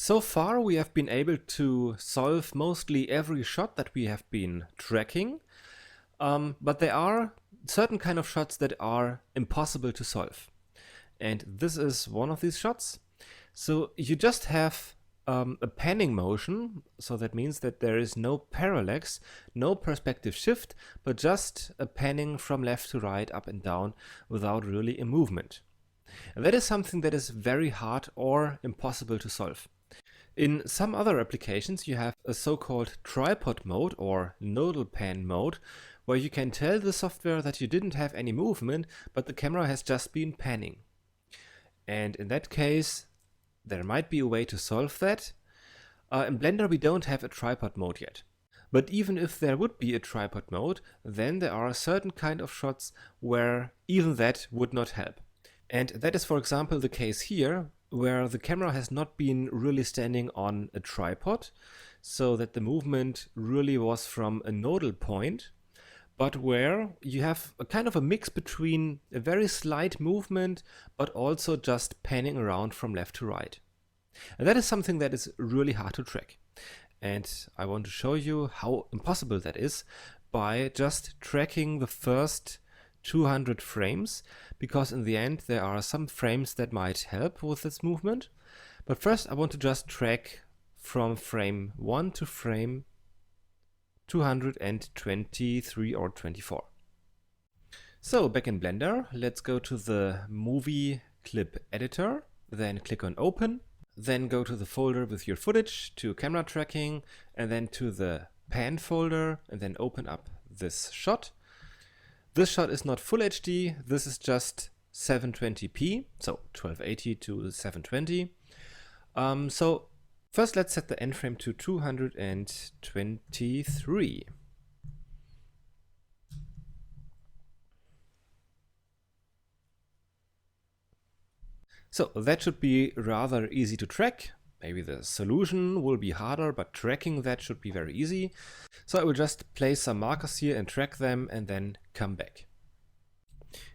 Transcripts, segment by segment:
So far we have been able to solve mostly every shot that we have been tracking, but there are certain kind of shots that are impossible to solve. And this is one of these shots. So you just have a panning motion, so that means that there is no parallax, no perspective shift, but just a panning from left to right, up and down, without really a movement. And that is something that is very hard or impossible to solve. In some other applications you have a so-called tripod mode or nodal pan mode, where you can tell the software that you didn't have any movement, but the camera has just been panning. And in that case, there might be a way to solve that. In Blender we don't have a tripod mode yet. But even if there would be a tripod mode, then there are certain kind of shots where even that would not help. And that is, for example, the case here, where the camera has not been really standing on a tripod, so that the movement really was from a nodal point, but where you have a kind of a mix between a very slight movement, but also just panning around from left to right. And that is something that is really hard to track. And I want to show you how impossible that is by just tracking the first 200 frames, because in the end there are some frames that might help with this movement. But first I want to just track from frame 1 to frame 223 or 24. So back in Blender, let's go to the movie clip editor, then click on open, then go to the folder with your footage, to camera tracking, and then to the pan folder, and then open up this shot. This shot is not full HD, this is just 720p, so 1280 to 720. So first let's set the end frame to 223. So that should be rather easy to track. Maybe the solution will be harder, but tracking that should be very easy. So I will just place some markers here and track them and then come back.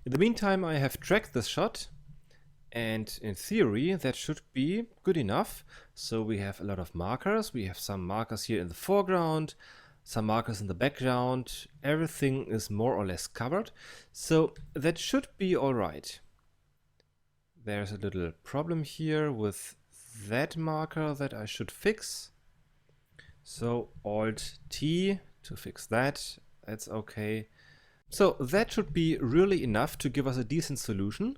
In the meantime, I have tracked this shot, and in theory that should be good enough. So we have a lot of markers. We have some markers here in the foreground, some markers in the background. Everything is more or less covered. So that should be all right. There's a little problem here with that marker that I should fix. So Alt-T to fix that. That's okay. So that should be really enough to give us a decent solution.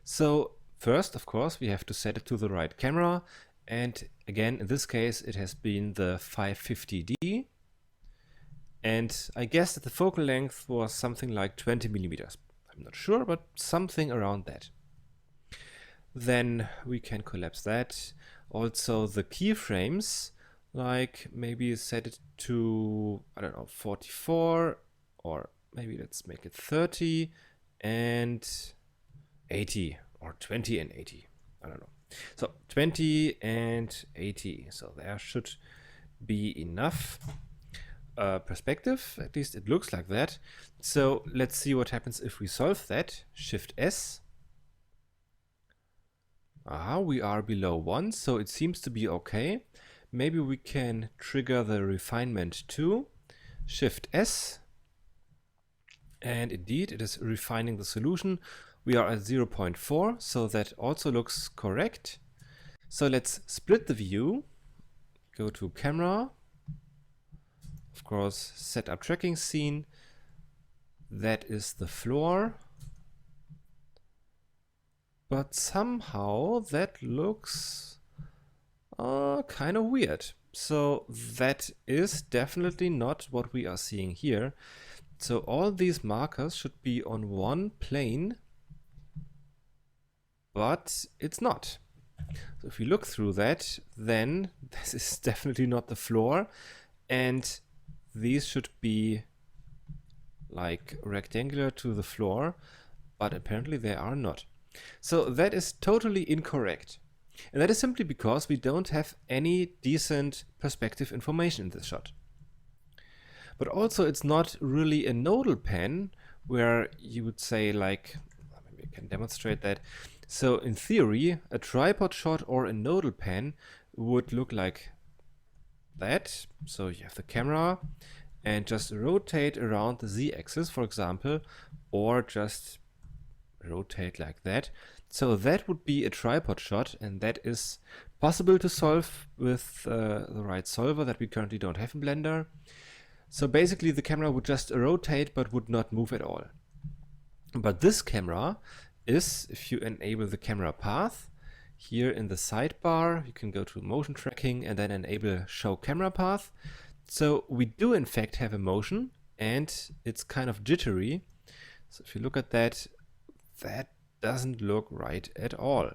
So first, of course, we have to set it to the right camera. And again, in this case, it has been the 550D. And I guess that the focal length was something like 20 millimeters. I'm not sure, but something around that. Then we can collapse that. Also the keyframes, like maybe set it to, I don't know, 44, or maybe let's make it 30 and 80, or 20 and 80. I don't know. So 20 and 80. So there should be enough perspective. At least it looks like that. So let's see what happens if we solve that. Shift S. Aha, we are below 1, so it seems to be okay. Maybe we can trigger the refinement too. Shift S. And indeed, it is refining the solution. We are at 0.4, so that also looks correct. So let's split the view. Go to camera. Of course, set up tracking scene. That is the floor. But somehow that looks kind of weird. So that is definitely not what we are seeing here. So all these markers should be on one plane, but it's not. So if you look through that, then this is definitely not the floor, and these should be like rectangular to the floor, but apparently they are not. So that is totally incorrect. And that is simply because we don't have any decent perspective information in this shot. But also it's not really a nodal pan where you would say, like, maybe I can demonstrate that. So in theory, a tripod shot or a nodal pan would look like that. So you have the camera and just rotate around the z-axis, for example, or just rotate like that. So that would be a tripod shot, and that is possible to solve with the right solver that we currently don't have in Blender. So basically the camera would just rotate but would not move at all. But this camera is, if you enable the camera path, here in the sidebar, you can go to motion tracking and then enable show camera path. So we do in fact have a motion, and it's kind of jittery. So if you look at that, that doesn't look right at all.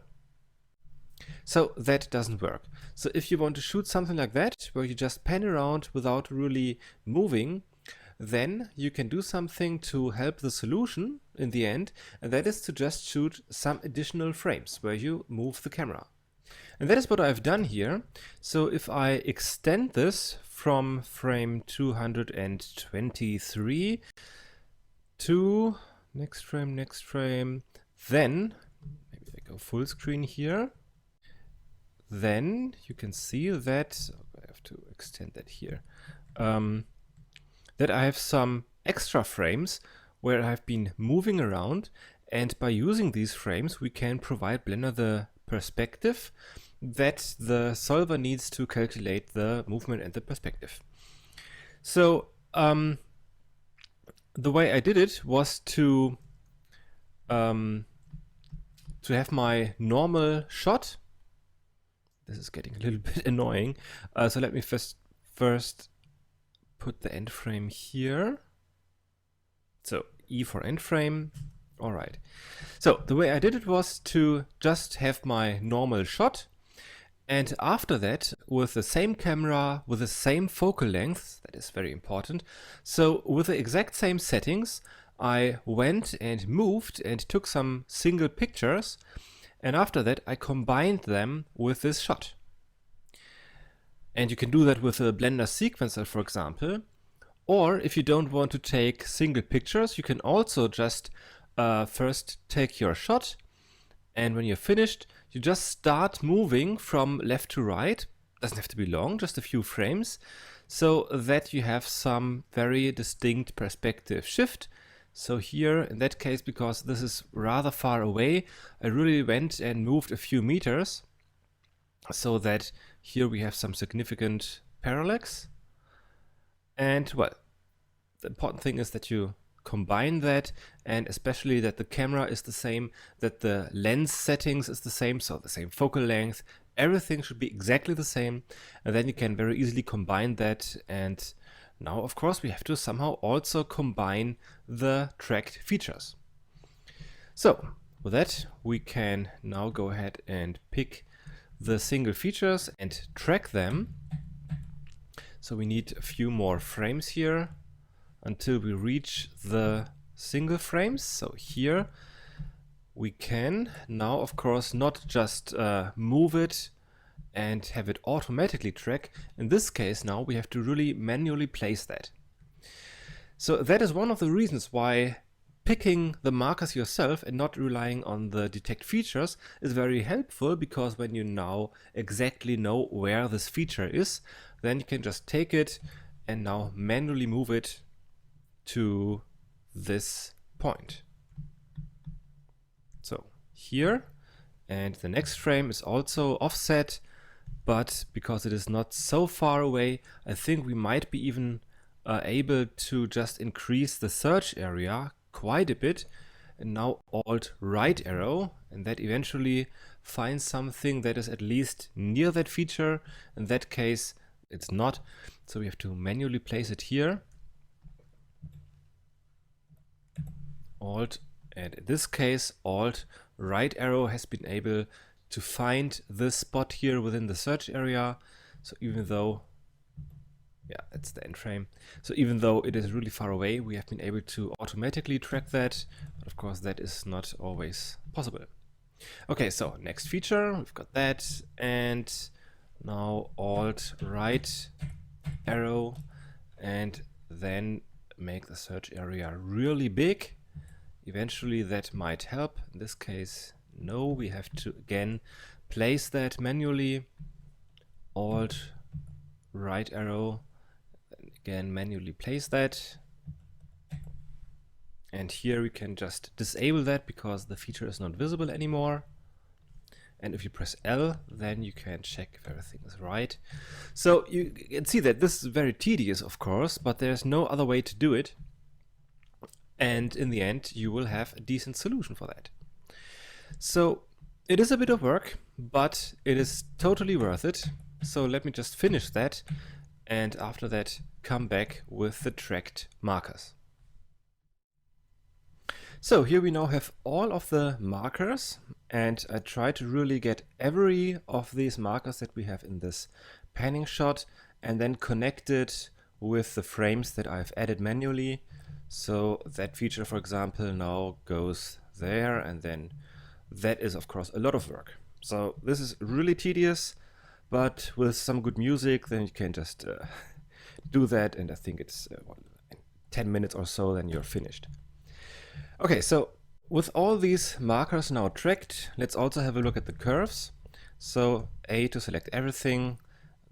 So that doesn't work. So if you want to shoot something like that, where you just pan around without really moving, then you can do something to help the solution in the end, and that is to just shoot some additional frames where you move the camera. And that is what I've done here. So if I extend this from frame 223 to next frame, then maybe I go full screen here. Then you can see that I have to extend that here. That I have some extra frames where I've been moving around, and by using these frames we can provide Blender the perspective that the solver needs to calculate the movement and the perspective. So the way I did it was to have my normal shot. This is getting a little bit annoying. So let me first put the end frame here. So E for end frame. All right. So the way I did it was to just have my normal shot. And after that, with the same camera, with the same focal length, that is very important. So with the exact same settings, I went and moved and took some single pictures. And after that, I combined them with this shot. And you can do that with a Blender sequencer, for example. Or if you don't want to take single pictures, you can also just first take your shot. And when you're finished, you just start moving from left to right. Doesn't have to be long, just a few frames, so that you have some very distinct perspective shift. So here, in that case, because this is rather far away, I really went and moved a few meters so that here we have some significant parallax. And well, the important thing is that you combine that, and especially that the camera is the same, that the lens settings is the same, so the same focal length, everything should be exactly the same, and then you can very easily combine that. And now, of course, we have to somehow also combine the tracked features. So with that, we can now go ahead and pick the single features and track them. So we need a few more frames here until we reach the single frames. So here we can now, of course, not just move it and have it automatically track. In this case now we have to really manually place that. So that is one of the reasons why picking the markers yourself and not relying on the detect features is very helpful, because when you now exactly know where this feature is, then you can just take it and now manually move it to this point. So here, and the next frame is also offset, but because it is not so far away, I think we might be even able to just increase the search area quite a bit, and now Alt right arrow, and that eventually finds something that is at least near that feature. In that case it's not, so we have to manually place it here. Alt, and in this case Alt right arrow has been able to find this spot here within the search area. So even though, yeah, that's the end frame. So even though it is really far away, we have been able to automatically track that, but of course that is not always possible. Okay, so next feature, we've got that, and now Alt right arrow, and then make the search area really big. Eventually that might help. In this case, No, we have to again place that manually. Alt right arrow, then again manually place that. And here we can just disable that because the feature is not visible anymore. And if you press L, then you can check if everything is right. So you can see that this is very tedious, of course, but there's no other way to do it. And in the end, you will have a decent solution for that. So it is a bit of work, but it is totally worth it. So let me just finish that. And after that, come back with the tracked markers. So here we now have all of the markers, and I try to really get every of these markers that we have in this panning shot and then connect it with the frames that I've added manually. So that feature, for example, now goes there, and then that is of course a lot of work. So this is really tedious, but with some good music then you can just do that, and I think it's 10 minutes or so, then you're finished. Okay, so with all these markers now tracked, let's also have a look at the curves. So A to select everything,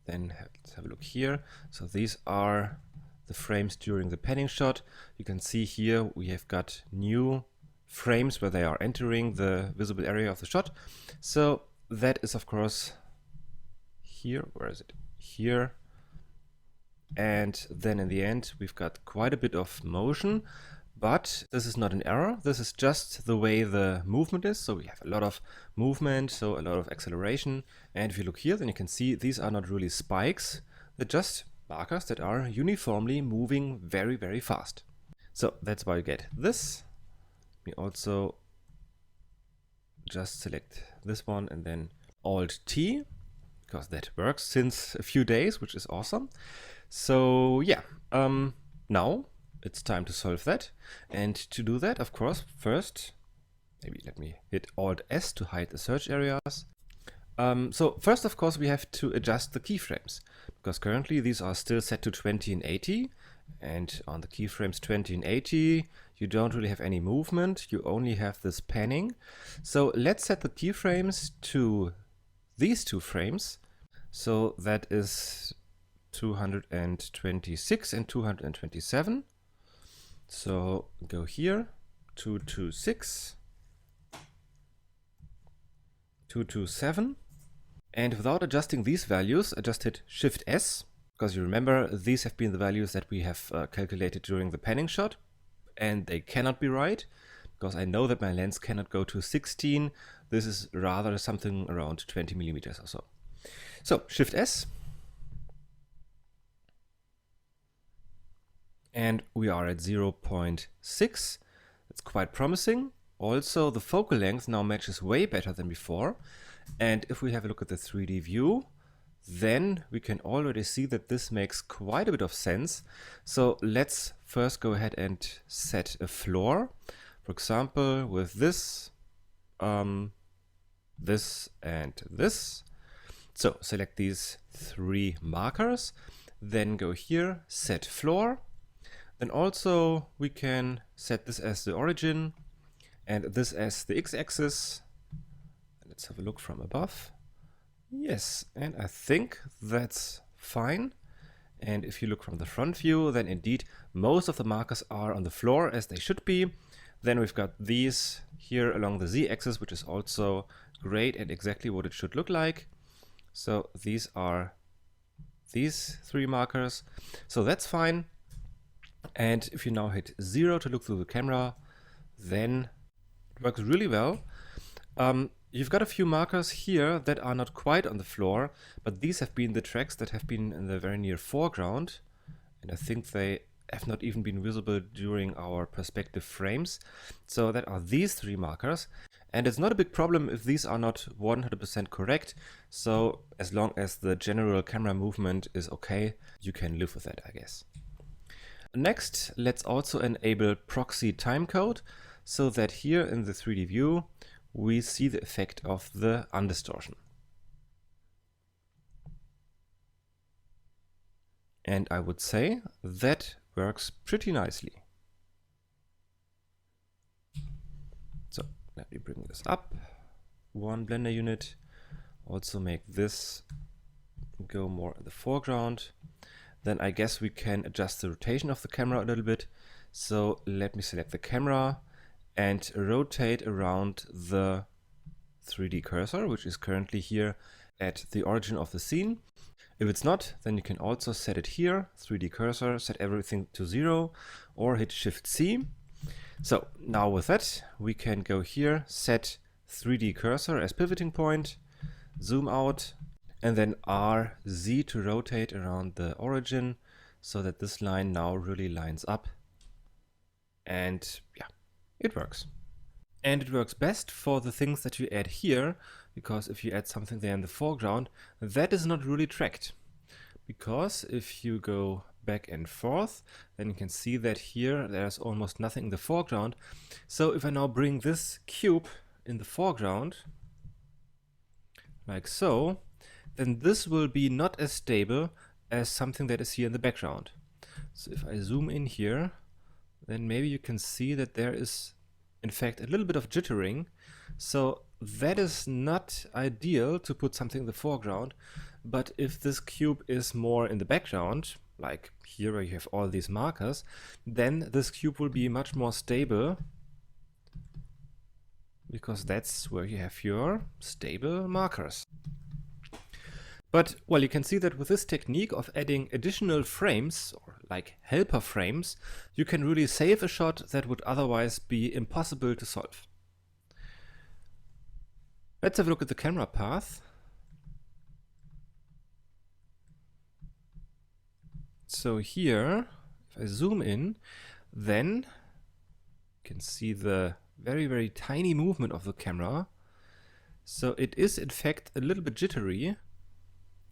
then let's have a look here. So these are the frames during the panning shot. You can see here we have got new frames where they are entering the visible area of the shot. So that is of course here. Where is it? Here. And then in the end we've got quite a bit of motion. But this is not an error, this is just the way the movement is. So we have a lot of movement, so a lot of acceleration. And if you look here, then you can see these are not really spikes, they're just markers that are uniformly moving very, very fast. So that's why you get this. We also just select this one and then Alt T, because that works since a few days, which is awesome. So yeah, now it's time to solve that. And to do that, of course, first, maybe let me hit Alt S to hide the search areas. So first, of course, we have to adjust the keyframes, because currently these are still set to 20 and 80. And on the keyframes 20 and 80, you don't really have any movement, you only have this panning. So let's set the keyframes to these two frames. So that is 226 and 227. So go here, 226, 227, and without adjusting these values, I just hit Shift S, because you remember these have been the values that we have calculated during the panning shot, and they cannot be right, because I know that my lens cannot go to 16. This is rather something around 20 millimeters or so. So Shift S. And we are at 0.6. It's quite promising. Also, the focal length now matches way better than before. And if we have a look at the 3D view, then we can already see that this makes quite a bit of sense. So let's first go ahead and set a floor. For example, with this, this and this. So select these three markers, then go here, set floor. Then also we can set this as the origin and this as the x-axis. Let's have a look from above. Yes, and I think that's fine. And if you look from the front view, then indeed most of the markers are on the floor as they should be. Then we've got these here along the z-axis, which is also great and exactly what it should look like. So these are these three markers. So that's fine. And if you now hit 0 to look through the camera, then it works really well. You've got a few markers here that are not quite on the floor, but these have been the tracks that have been in the very near foreground. And I think they have not even been visible during our perspective frames. So that are these three markers. And it's not a big problem if these are not 100% correct. So as long as the general camera movement is okay, you can live with that, I guess. Next, let's also enable proxy timecode so that here in the 3D view, we see the effect of the undistortion. And I would say that works pretty nicely. So let me bring this up. one blender unit. Also make this go more in the foreground. Then I guess we can adjust the rotation of the camera a little bit. So let me select the camera and rotate around the 3D cursor, which is currently here at the origin of the scene. If it's not, then you can also set it here, 3D cursor, set everything to 0, or hit Shift C. So now with that, we can go here, set 3D cursor as pivoting point, zoom out, and then RZ to rotate around the origin so that this line now really lines up. And yeah, it works. And it works best for the things that you add here, because if you add something there in the foreground, that is not really tracked. Because if you go back and forth, then you can see that here there's almost nothing in the foreground. So if I now bring this cube in the foreground, like so, then this will be not as stable as something that is here in the background. So if I zoom in here, then maybe you can see that there is in fact a little bit of jittering. So that is not ideal to put something in the foreground. But if this cube is more in the background, like here where you have all these markers, then this cube will be much more stable, because that's where you have your stable markers. But, well, you can see that with this technique of adding additional frames, or like helper frames, you can really save a shot that would otherwise be impossible to solve. Let's have a look at the camera path. So here, if I zoom in, then you can see the very, very tiny movement of the camera. So it is in fact a little bit jittery.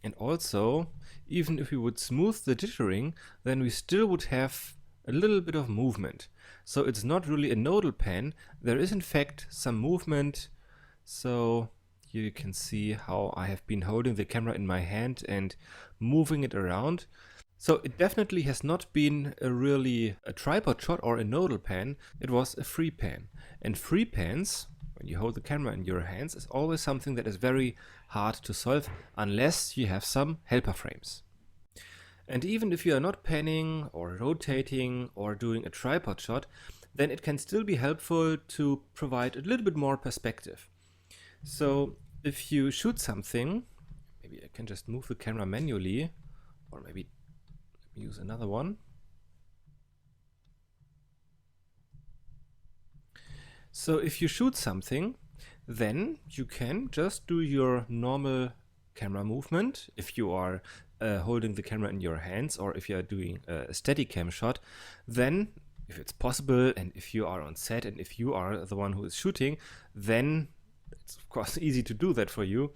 And also, even if we would smooth the jittering, then we still would have a little bit of movement. So it's not really a nodal pan. There is in fact some movement. So here you can see how I have been holding the camera in my hand and moving it around. So it definitely has not been a tripod shot or a nodal pan. It was a free pan. And free pans, when you hold the camera in your hands, is always something that is very hard to solve unless you have some helper frames. And even if you are not panning or rotating or doing a tripod shot, then it can still be helpful to provide a little bit more perspective. So if you shoot something, maybe I can just move the camera manually, or maybe use another one. So if you shoot something, then you can just do your normal camera movement. If you are holding the camera in your hands, or if you are doing a Steadicam shot, then if it's possible, and if you are on set, and if you are the one who is shooting, then it's of course easy to do that for you.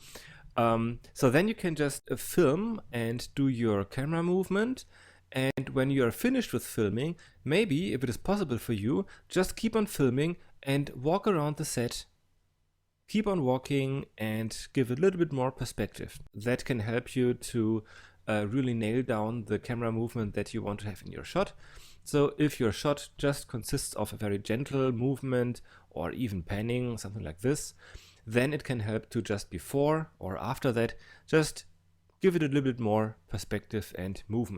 So then you can just film and do your camera movement. And when you are finished with filming, maybe, if it is possible for you, just keep on filming and walk around the set. Keep on walking and give a little bit more perspective. That can help you to really nail down the camera movement that you want to have in your shot. So if your shot just consists of a very gentle movement or even panning, something like this, then it can help to just before or after that, just give it a little bit more perspective and movement.